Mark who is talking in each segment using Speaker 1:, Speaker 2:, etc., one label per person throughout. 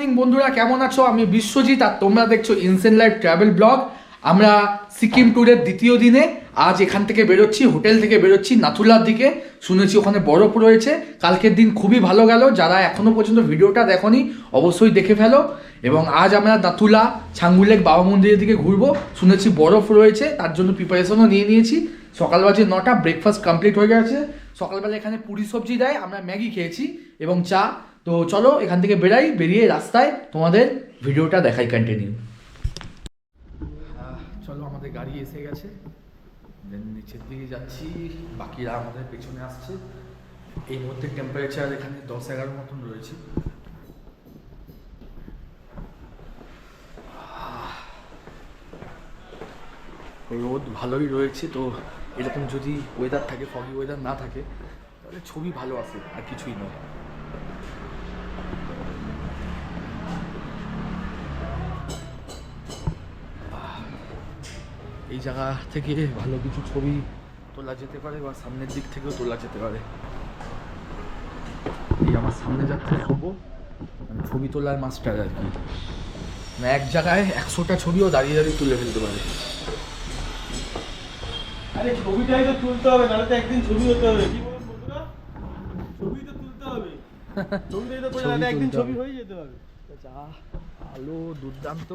Speaker 1: Morning বন্ধুরা, কেমন আছো? আমি বিশ্বজিৎ আর তোমরা দেখছো ইনসেন লাইফ ট্রাভেল ব্লগ। আমরা সিকিম ট্যুরের দ্বিতীয় দিনে আজ এখান থেকে বেরোচ্ছি, হোটেল থেকে বেরোচ্ছি নাথুলার দিকে। শুনেছি ওখানে বরফ রয়েছে। কালকের দিন খুবই ভালো গেল। যারা এখনো পর্যন্ত ভিডিওটা দেখোনি অবশ্যই দেখে ফেলো। এবং আজ আমরা নাথুলা ছাঙ্গুলেক বাবা মন্দিরের দিকে ঘুরবো। শুনেছি বরফ রয়েছে, তার জন্য প্রিপারেশনও নিয়ে নিয়েছি। সকাল বাজে 9টা, ব্রেকফাস্ট কমপ্লিট হয়ে গেছে। সকালবেলা এখানে পুরি সবজি দেয়, আমরা ম্যাগি খেয়েছি এবং চা। তো চলো এখান থেকে বেরাই, বেরিয়ে রাস্তায় তোমাদের ভিডিওটা দেখাই কন্টিনিউ। চলো আমাদের গাড়ি এসে গেছে, দেন নিচের দিকে যাচ্ছি, বাকিরা আমাদের পেছনে আসছে। এই মুহূর্তে টেম্পারেচার এখানে 10-11 মতন রয়েছে। রোদ ভালোই রয়েছে। তো এরকম যদি ওয়েদার থাকে, ফগি ওয়েদার না থাকে, তাহলে ছবি ভালো আসে, আর কিছুই নয়। এই জায়গা থেকে ভালো কিছু ছবি তোলা যেতে পারে, বা সামনের দিক থেকেও তোলা যেতে পারে। এই আমার সামনে যাচ্ছে শুভ, ছবি তোলার মাস্টার আর কি। এক জায়গায় 100টা ছবিও দাঁড়িয়ে দাঁড়িয়ে তুলে ফেলতে পারে।
Speaker 2: আরে ছবিটাই তো তুলতে হবে, নাহলে তো একদিন ছবি হতে হবে। কি বলেন বন্ধুরা? ছবি তো তুলতে হবে, ছবিটাই তো করে একদিন ছবি হয়ে যেতে হবে।
Speaker 1: যা আলো দুর্দান্ত,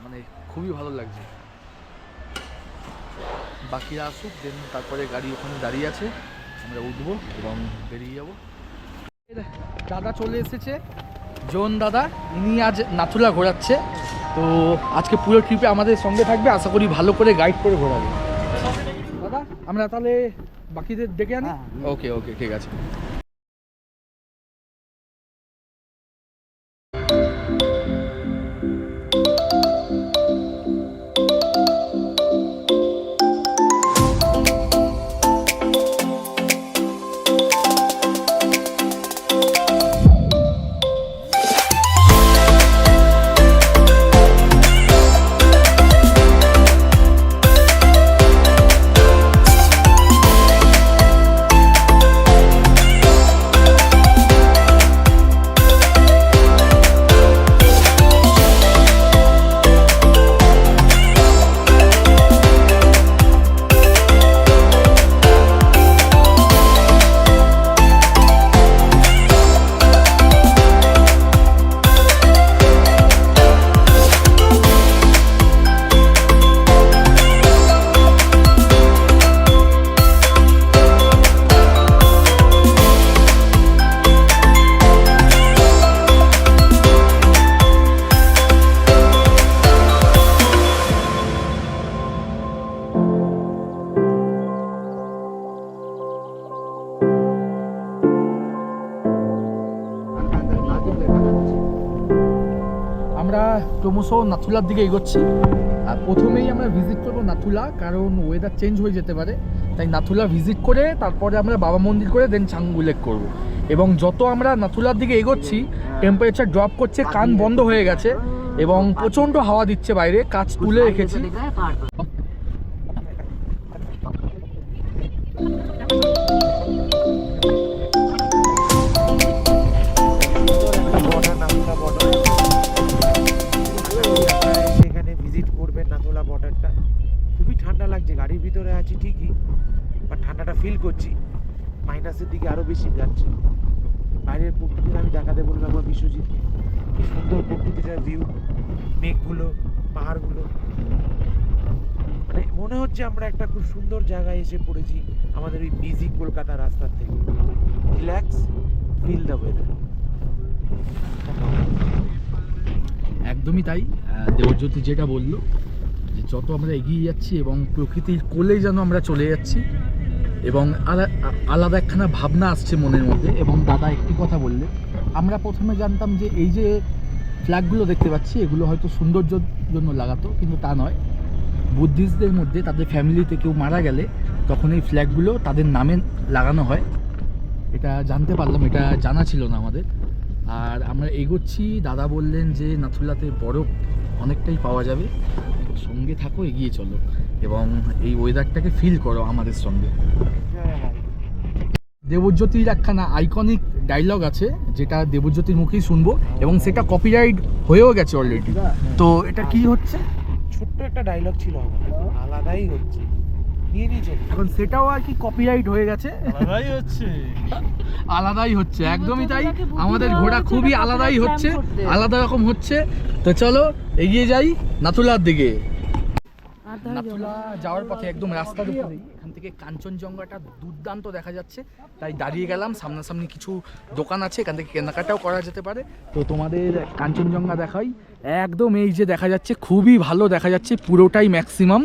Speaker 1: মানে খুবই ভালো লাগছে। বাকিরা আসুক, দেন তারপরে গাড়ি ওখানে দাঁড়িয়ে আছে, আমরা উঠবো এবং বেরিয়ে যাবো। দাদা চলে এসেছে, জন দাদা, ইনি আজ নাথুলা ঘোরাচ্ছে। তো আজকে পুরো ট্রিপে আমাদের সঙ্গে থাকবে, আশা করি ভালো করে গাইড করে ঘোরাবে। দাদা আমরা তাহলে বাকিদের ডেকে আনি। ওকে ওকে, ঠিক আছে। আমরা ক্রমশ নাথুলার দিকে এগোচ্ছি। আর প্রথমেই আমরা ভিজিট করবো নাথুলা, কারণ ওয়েদার চেঞ্জ হয়ে যেতে পারে। তাই নাথুলা ভিজিট করে তারপরে আমরা বাবা মন্দির করে দেন ছাঙ্গুলেক করব। এবং যত আমরা নাথুলার দিকে এগোচ্ছি টেম্পারেচার ড্রপ করছে, কান বন্ধ হয়ে গেছে এবং প্রচণ্ড হাওয়া দিচ্ছে বাইরে, কাঁচ তুলে রেখেছি।
Speaker 2: খুবই ঠান্ডা লাগছে, গাড়ির ভিতরে আছি ঠিকই, বাট ঠান্ডাটা ফিল করছি। মাইনাসের দিকে আরো বেশি যাচ্ছে। বাইরের প্রকৃতির আমি দেখাতে বলবো একবার বিশ্বজিৎকে, কি সুন্দর প্রকৃতিটার ভিউ, মেঘগুলো, পাহাড়গুলো। মানে মনে হচ্ছে আমরা একটা খুব সুন্দর জায়গায় এসে পড়েছি আমাদের ওই বিজি কলকাতা রাস্তার থেকে। Relax, feel the weather.
Speaker 1: একদমই তাই, দেবজ্যোতি যেটা বললো, যে যত আমরা এগিয়ে যাচ্ছি এবং প্রকৃতির কোলে যেন আমরা চলে যাচ্ছি, এবং আলাদা একখানা ভাবনা আসছে মনের মধ্যে। এবং দাদা একটি কথা বললে, আমরা প্রথমে জানতাম যে এই যে ফ্ল্যাগগুলো দেখতে পাচ্ছি এগুলো হয়তো সৌন্দর্যের জন্য লাগাতো, কিন্তু তা নয়। বুদ্ধিস্টদের মধ্যে তাদের ফ্যামিলিতে কেউ মারা গেলে তখন এই ফ্ল্যাগগুলো তাদের নামে লাগানো হয়। এটা জানতে পারলাম, এটা জানা ছিল না আমাদের। আর আমরা এগোচ্ছি, দাদা বললেন যে নাথুলাতে বরফ অনেকটাই পাওয়া যাবে, সঙ্গে থাকো, এগিয়ে চলো এবং এই ওয়েদারটাকে ফিল করো আমাদের সঙ্গে। দেবজ্যোতির একখানা আইকনিক ডায়লগ আছে যেটা দেবজ্যোতির মুখেই শুনবো এবং সেটা কপিরাইট হয়েও গেছে অলরেডি। তো এটা কি হচ্ছে,
Speaker 2: ছোট্ট একটা ডায়লগ ছিল আমার, আলাদাই হচ্ছে, নিয়ে নিয়েছে
Speaker 1: এখন সেটাও আর কি কপিরাইট হয়ে গেছে, আলাদাই হচ্ছে, একদমই তাই। আমাদের ঘোড়া খুবই আলাদাই হচ্ছে, আলাদা রকম হচ্ছে। তো চলো এগিয়ে যাই নাথুলার দিকে। নাথুলা যাওয়ার পথে একদম রাস্তার উপরেই এখান থেকে কাঞ্চনজঙ্ঘাটা দুর্দান্ত দেখা যাচ্ছে, তাই দাঁড়িয়ে গেলাম। সামনাসামনি কিছু দোকান আছে, এখান থেকে কেনাকাটাও করা যেতে পারে। তো তোমাদের কাঞ্চনজঙ্ঘা দেখাই, একদম এই যে দেখা যাচ্ছে, খুবই ভালো দেখা যাচ্ছে, পুরোটাই ম্যাক্সিমাম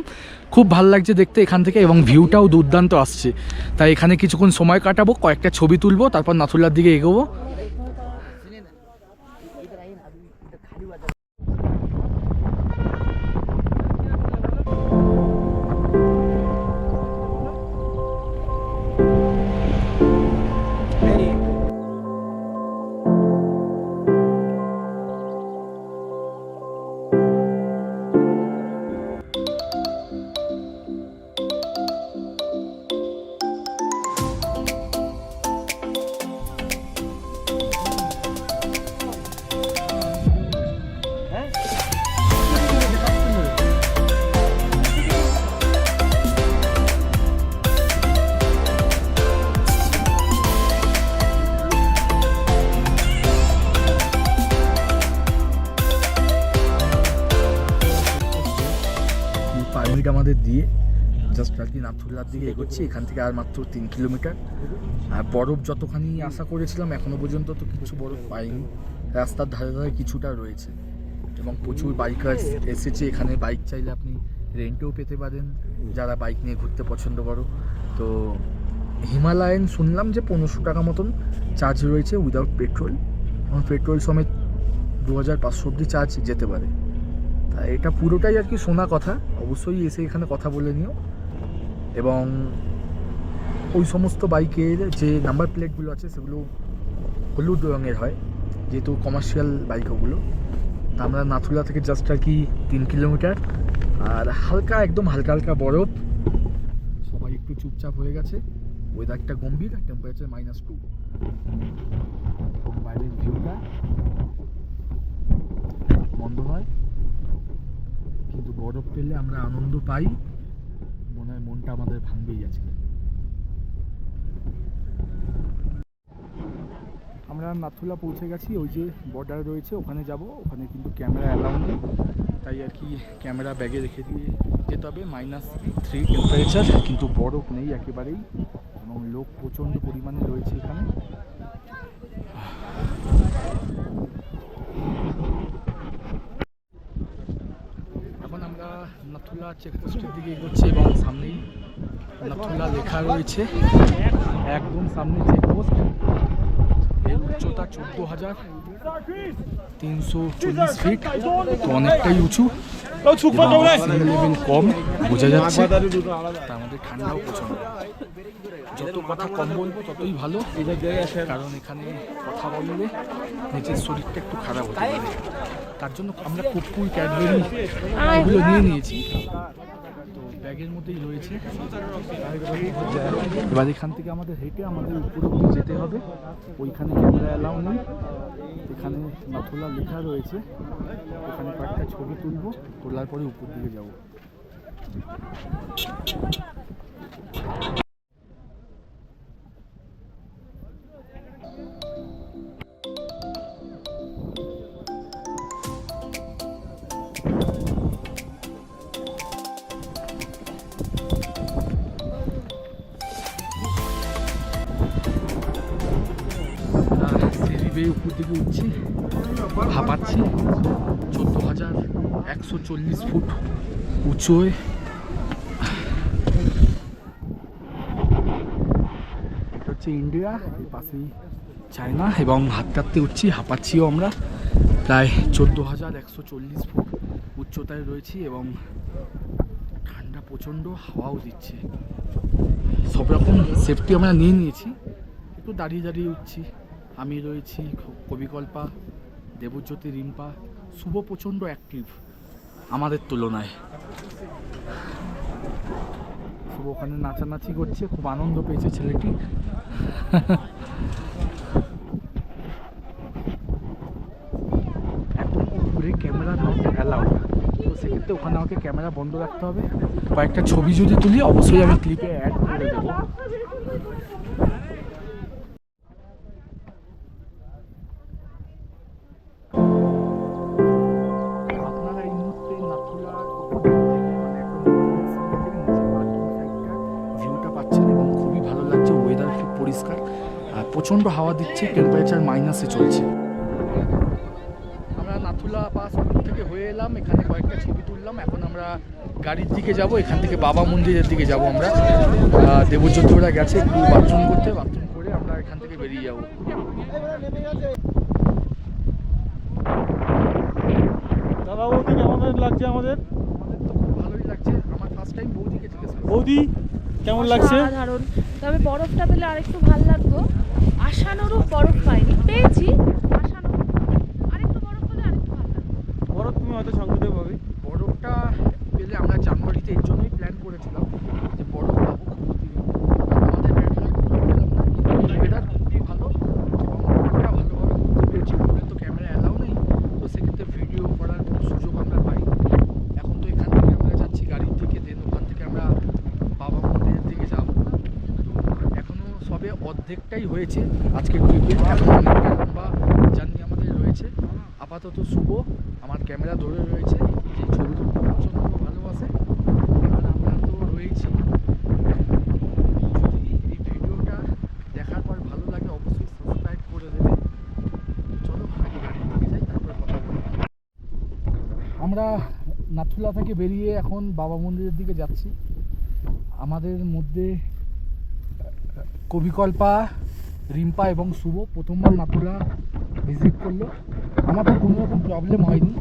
Speaker 1: খুব ভালো লাগছে দেখতে এখান থেকে, এবং ভিউটাও দুর্দান্ত আসছে। তাই এখানে কিছুক্ষণ সময় কাটাবো, কয়েকটা ছবি তুলবো, তারপর নাথুলার দিকে এগোবো। পারমিট আমাদের দিয়ে জাস্ট আর কি নাথুলার দিকে এগোচ্ছি। এখান থেকে আর মাত্র 3 কিলোমিটার। আর বরফ যতখানি আশা করেছিলাম এখনো পর্যন্ত তো কিছু বরফ পাইনি, রাস্তার ধারে ধারে কিছুটা রয়েছে এবং প্রচুর বাইকার্স এসেছে এখানে। বাইক চাইলে আপনি রেন্টেও পেতে পারেন যারা বাইক নিয়ে ঘুরতে পছন্দ করো। তো হিমালয়ান শুনলাম যে 1500 টাকা মতন চার্জ রয়েছে উইদাউট পেট্রোল, এবং পেট্রোল সমেত 2500 অব্দি চার্জ যেতে পারে। তা এটা পুরোটাই আর কি শোনা কথা, অবশ্যই এসে এখানে কথা বলে নিও। এবং ওই সমস্ত বাইকের যে নাম্বার প্লেটগুলো আছে সেগুলো হলুদ রঙের হয়, যেহেতু কমার্শিয়াল বাইক ওগুলো। তা আমরা নাথুলা থেকে জাস্ট আর কি 3 কিলোমিটার, আর হালকা একদম হালকা হালকা বরফ, সবাই একটু চুপচাপ হয়ে গেছে, ওয়েদারটা গম্ভীর, টেম্পারেচার -2। বাইরের ভিউটা বন্ধ নয়, কিন্তু বরফ পেলে আমরা আনন্দ পাই, মনে হয় মনটা আমাদের ভাঙবেই আজকে। আমরা নাথুলা পৌঁছে গেছি, ওই যে বর্ডার রয়েছে ওখানে যাব। ওখানে কিন্তু ক্যামেরা অ্যালাউ নেই, তাই আর কি ক্যামেরা ব্যাগে রেখে দিয়ে যেতে হবে। -3 টেম্পারেচার, কিন্তু বরফ নেই একেবারেই, এবং লোক প্রচণ্ড পরিমাণে রয়েছে এখানে। এখন আমরা নাথুলা চেকপোস্টের দিকে এগোচ্ছি এবং সামনেই নাথুলা লেখা রয়েছে, একদম সামনে চেকপোস্ট। এর উচ্চতা 14,340 ফিট, তো অনেকটাই উঁচু, লেভেল কম বোঝা যাচ্ছে। আমাদের ঠান্ডাও প্রচন্ড, যত কথা কম বলবো ততই ভালো, কারণ এখানে কথা বললে নিজের শরীরটা একটু খারাপ হতে পারে। তার জন্য আমরা কুকুর, ক্যাডবেরি এগুলো নিয়ে নিয়েছি, তো ব্যাগের মধ্যেই রয়েছে। এবার এখান থেকে আমাদের হেঁটে আমাদের উপর অব্দি যেতে হবে, ওইখানে ক্যামেরা অ্যালাউ নেই। এখানে নাথুলা লেখা রয়েছে, এখানে কয়েকটা ছবি তুলবো, তোলার পরে উপর দিকে যাব। উপর দিকে উঠছি, হাঁপাচ্ছি। 14,140 ফুট উঁচু হয়ে এটা হচ্ছে ইন্ডিয়া, এর পাশেই চায়না, এবং হাঁটতে হাঁটতে উঠছি, হাঁপাচ্ছিও আমরা। প্রায় 14,140 ফুট উচ্চতায় রয়েছি, এবং ঠান্ডা প্রচণ্ড, হাওয়াও দিচ্ছে। সব রকম সেফটি আমরা নিয়ে নিয়েছি, একটু দাঁড়িয়ে দাঁড়িয়ে উঠছি। আমি রয়েছি, কবিকল্পা, দেবজ্যোতি, রিম্পা, শুভ প্রচণ্ড অ্যাক্টিভ আমাদের তুলনায়। শুভ ওখানে নাচানাচি করছে, খুব আনন্দ পেয়েছে ছেলেটি। একদম উপরে ক্যামেরা নট অ্যালাউড, তো সেক্ষেত্রে ওখানে আমাকে ক্যামেরা বন্ধ রাখতে হবে। কয়েকটা ছবি যদি তুলি অবশ্যই আমি ক্লিপে অ্যাড করে দেবো। আপনারা এই মুহূর্তে নাথুলার উপর থেকে মানে একদম থেকে নিচে পার্কিং সাইডটা ভিউটা পাচ্ছেন এবং খুবই ভালো লাগছে। ওয়েদার খুব পরিষ্কার, আর প্রচণ্ড হাওয়া দিচ্ছে, টেম্পারেচার মাইনাসে চলছে। আমরা নাথুলা পাস থেকে হয়ে এলাম, এখানে কয়েকটা ছবি তুললাম। এখন আমরা গাড়ির দিকে যাব, এখান থেকে বাবা মন্দিরের দিকে যাব। আমরা দেবজ্যোতি ওরা গেছে একটু বাথরুম করতে, বাথরুম করে আমরা এখান থেকে বেরিয়ে যাব।
Speaker 3: দাদা বৌদি কেমন লাগছে আমাদের?
Speaker 1: আমাদের তো খুব ভালোই লাগছে, আমার ফার্স্ট টাইম বৌদিকে জিজ্ঞেস
Speaker 3: বৌদি কেমন লাগছে?
Speaker 4: সাধারণ, তবে বরফটা পেলে আরেকটু ভালো লাগতো। আশানুরূপ বরফ পাইনি, পেয়েছি আশানুরূপ, আরেকটু বরফ পেলে আরেকটু ভালো লাগতো।
Speaker 3: বরফ তুমি হয়তো সঙ্গীতে পাবে।
Speaker 1: বরফটা পেলে আমরা জানুয়ারিতে এর জন্যই প্ল্যান করেছিলাম যে বরফ পাবো খুব অতিরিক্ত। আমাদের ব্যাটার পেলাম না, কিন্তু ওয়েদার খুবই ভালো এবং বরফটা ভালোভাবে করতে পেরেছি। ওখানে তো ক্যামেরা অ্যালাউ নেই, তো সেক্ষেত্রে ভিডিও করার কোনো সুযোগ আমরা পাই। এখন তো এখান থেকে আমরা যাচ্ছি গাড়ির দিকে, দেন ওখান থেকে আমরা বাবা মন্দিরের দিকে যাব। তো এখনও সবে অর্ধেকটাই হয়েছে আজকের ট্রিপে, এখন অনেকটা লম্বা জার্নি আমাদের রয়েছে। আপাতত শুভ আমার ক্যামেরা ধরে রয়েছে, যে ছবি তুলতে প্রচণ্ড ভালোবাসে, আর আমরা তো রয়েছি। যদি এই ভিডিওটা দেখার পর ভালো লাগে অবশ্যই সাবস্ক্রাইব করে দেবে। চলো আগে গাড়ির দিকে যাই, তারপরে কথা বলি। আমরা নাথুলা থেকে বেরিয়ে এখন বাবা মন্দিরের দিকে যাচ্ছি। আমাদের মধ্যে কবিকল্পা, রিম্পা এবং শুভ প্রথমবার নাথুলা ভিজিট করলো। আমাদের কোনো রকম প্রবলেম হয়নি,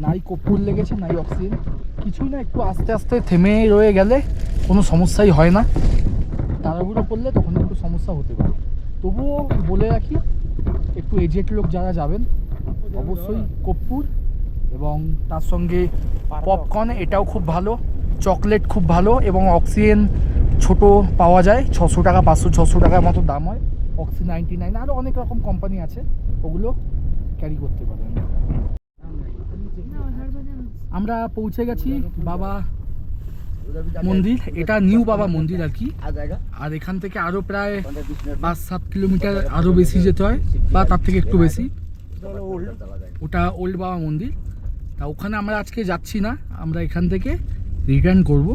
Speaker 1: নাই কর্পূর লেগেছে নাই অক্সিজেন, কিছুই না। একটু আস্তে আস্তে থেমে রয়ে গেলে কোনো সমস্যাই হয় না, তাড়াহুড়ো করলে তখন একটু সমস্যা হতে পারে। তবুও বলে রাখি, একটু এজেড লোক যারা যাবেন অবশ্যই কর্পূর এবং তার সঙ্গে পপকর্ন, এটাও খুব ভালো, চকলেট খুব ভালো, এবং অক্সিজেন ছোট পাওয়া যায় 600 টাকা 500-600 টাকার মতো দাম হয়। অক্সি 99, আরও অনেক রকম কোম্পানি আছে, ওগুলো ক্যারি করতে পারেন। আমরা পৌঁছে গেছি বাবা মন্দির, এটা নিউ বাবা মন্দির আর কি। আর এখান থেকে আরও প্রায় 5-7 কিলোমিটার আরও বেশি যেতে হয়, বা তার থেকে একটু বেশি। ওটা ওল্ড বাবা মন্দির। তা ওখানে আমরা আজকে যাচ্ছি না, আমরা এখান থেকে রিটার্ন করব।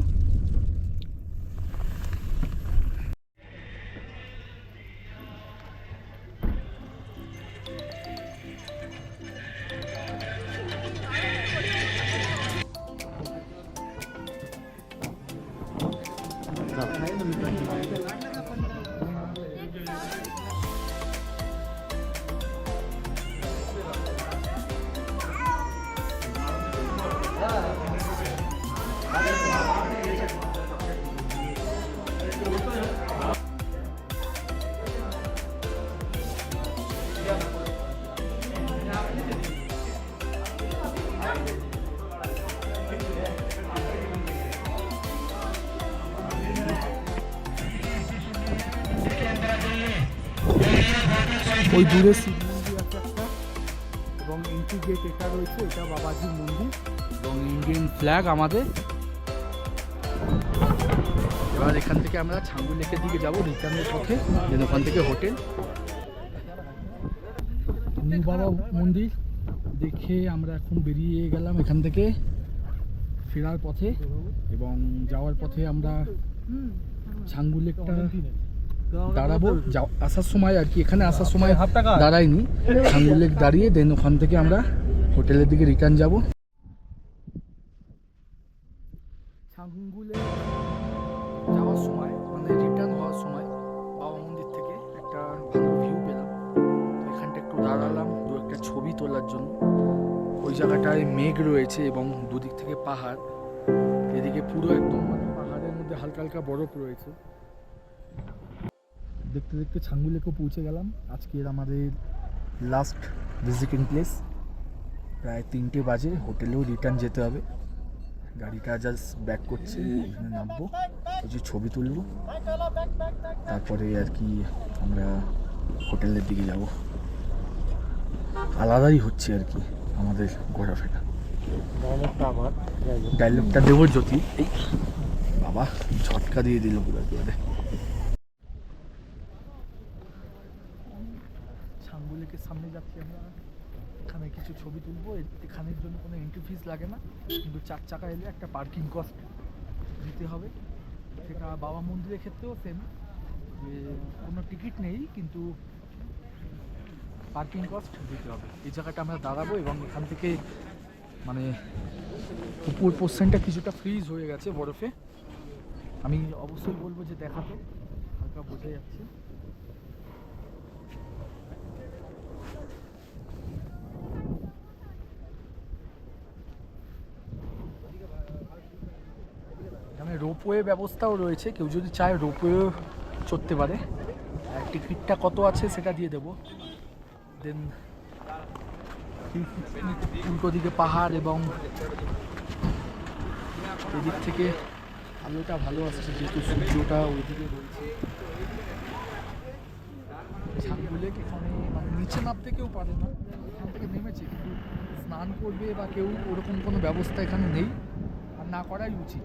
Speaker 1: ওই দূরে শিব মন্দির আছে একটা, এবং এন্ট্রি গেট এটা রয়েছে, এটা বাবাজির মন্দির এবং ইন্ডিয়ান ফ্ল্যাগ আমাদের। এবার এখান থেকে আমরা ছাঙ্গু লেকের দিকে যাব রিটার্নের পথে, দেন ওখান থেকে হোটেল। নিউ বাবা মন্দির দেখে আমরা এখন বেরিয়ে গেলাম এখান থেকে ফেরার পথে, এবং যাওয়ার পথে আমরা ছাঙ্গু লেকটা দাঁড়াবো আসার সময় আর কি। এখানে আসার সময় দাঁড়াইনি, ছাঙ্গু লেক দাঁড়িয়ে দেন ওখান থেকে আমরা হোটেলের দিকে রিটার্ন যাব। ছাঙ্গু লেক যাওয়ার সময় মানে রিটার্ন হওয়ার সময় বাবা মন্দির থেকে একটা ভালো ভিউ পেলাম, তো এখানটা একটু দাঁড়ালাম দু একটা ছবি তোলার জন্য। ওই জায়গাটায় মেঘ রয়েছে এবং দুদিক থেকে পাহাড়, এদিকে পুরো একদম মানে পাহাড়ের মধ্যে হালকা হালকা বরফ রয়েছে। দেখতে দেখতে ছাঙ্গু লেকও পৌঁছে গেলাম। আজকের আমাদের লাস্ট ভিজিটিং প্লেস, প্রায় 3টে বাজে, হোটেলেও রিটার্ন যেতে হবে। গাড়িটা জাস্ট ব্যাক করছে, এখানে নামবো, কিছু ছবি তুলবো, তারপরে আর কি আমরা হোটেলের দিকে যাব। আলাদাই হচ্ছে আর কি আমাদের ঘোরাফেরা।
Speaker 2: ডায়লগটা আমার
Speaker 1: ডায়লগটা দেবজ্যোতি, এই বাবা ঝটকা দিয়ে দিল পুরো একেবারে। ছাঙ্গুলেকের সামনে যাচ্ছি আমরা, এখানে কিছু ছবি তুলবো। এখানের জন্য কোনো এন্ট্রি ফিস লাগে না, কিন্তু 4 চাকা এলে একটা পার্কিং কস্ট দিতে হবে। সেটা বাবা মন্দিরের ক্ষেত্রেও সেম, যে কোনো টিকিট নেই কিন্তু পার্কিং কস্ট দিতে হবে। এই জায়গাটা আমরা দাঁড়াবো এবং এখান থেকে মানে উপর পোর্শনটা কিছুটা ফ্রিজ হয়ে গেছে বরফে। আমি অবশ্যই বলবো যে দেখাতো, হালকা বোঝা যাচ্ছে। এখানে রোপওয়ে ব্যবস্থাও রয়েছে, কেউ যদি চায় রোপওয়ে চড়তে পারে। টিকিটটা কত আছে সেটা দিয়ে দেবো। দেন উল্টো দিকে পাহাড় এবং এদিক থেকে আলোটা ভালো আসছে যেহেতু সূর্যটা ওইদিকে রয়েছে। ছাঙ্গুলেক এখানে মানে নিচে নামতে কেউ পারে না, এখান থেকে নেমেছে, কিন্তু স্নান করবে বা কেউ ওরকম কোনো ব্যবস্থা এখানে নেই, আর না করাই উচিত।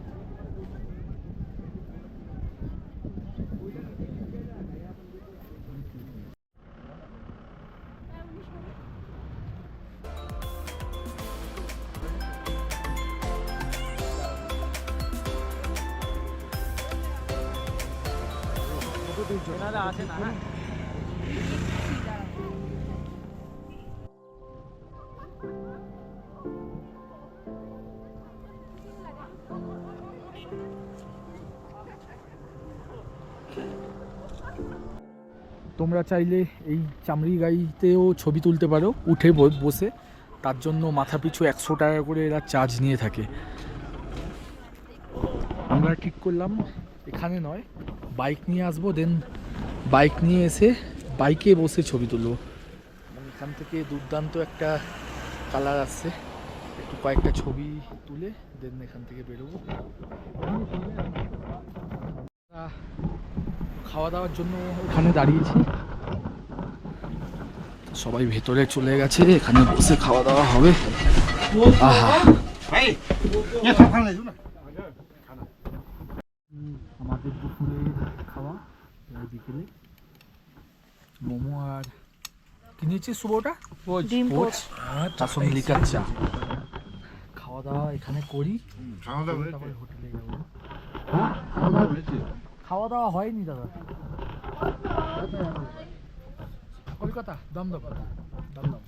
Speaker 3: আছে না? হ্যাঁ
Speaker 1: তোমরা চাইলে এই চামড়ি গাড়িতেও ছবি তুলতে পারো উঠে বসে, তার জন্য মাথা পিছু 100 টাকা করে এরা চার্জ নিয়ে থাকে। আমরা ঠিক করলাম এখানে নয়, বাইক নিয়ে আসবো, দেন বাইক নিয়ে এসে বাইকে বসে ছবি তুলবো। মানে এখান থেকে দুর্দান্ত একটা কালার আসছে, একটু কয়েকটা ছবি তুলে দেন এখান থেকে বেরোবো। খাওয়া দাওয়ার জন্য এখানে দাঁড়িয়েছি, সবাই ভেতরে চলে গেছে, এখানে বসে খাওয়া দাওয়া হবে। আহা আমাদের দুপুরে খাওয়া বিকেলে মোমো আর কিনেছি শুভটা
Speaker 4: ডিম পোচ।
Speaker 1: তার সঙ্গে লিকার চা। খাওয়া দাওয়া এখানে করি, তারপরে হোটেলে যাবো। খাওয়া দাওয়া হয়নি দাদা, কলকাতা দমদম দমদম।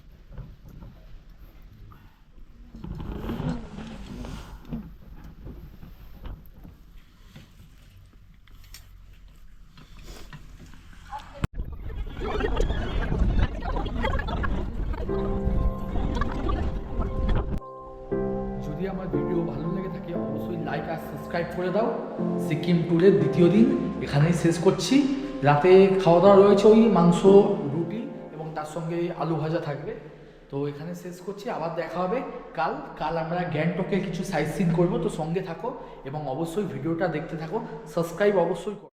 Speaker 1: যদি আমার ভিডিও ভালো লেগে থাকে অবশ্যই লাইক আর সাবস্ক্রাইব করে দাও। সিকিম ট্যুরের দ্বিতীয় দিন এখানেই শেষ করছি। রাতে খাওয়া দাওয়া রয়েছে ওই মাংস রুটি এবং তার সঙ্গে আলু ভাজা থাকবে। তো এখানে শেষ করছি, আবার দেখা হবে কাল আমরা গ্যাংটকে কিছু সাইট সিন করবো। তো সঙ্গে থাকো এবং অবশ্যই ভিডিওটা দেখতে থাকো, সাবস্ক্রাইব অবশ্যই করো।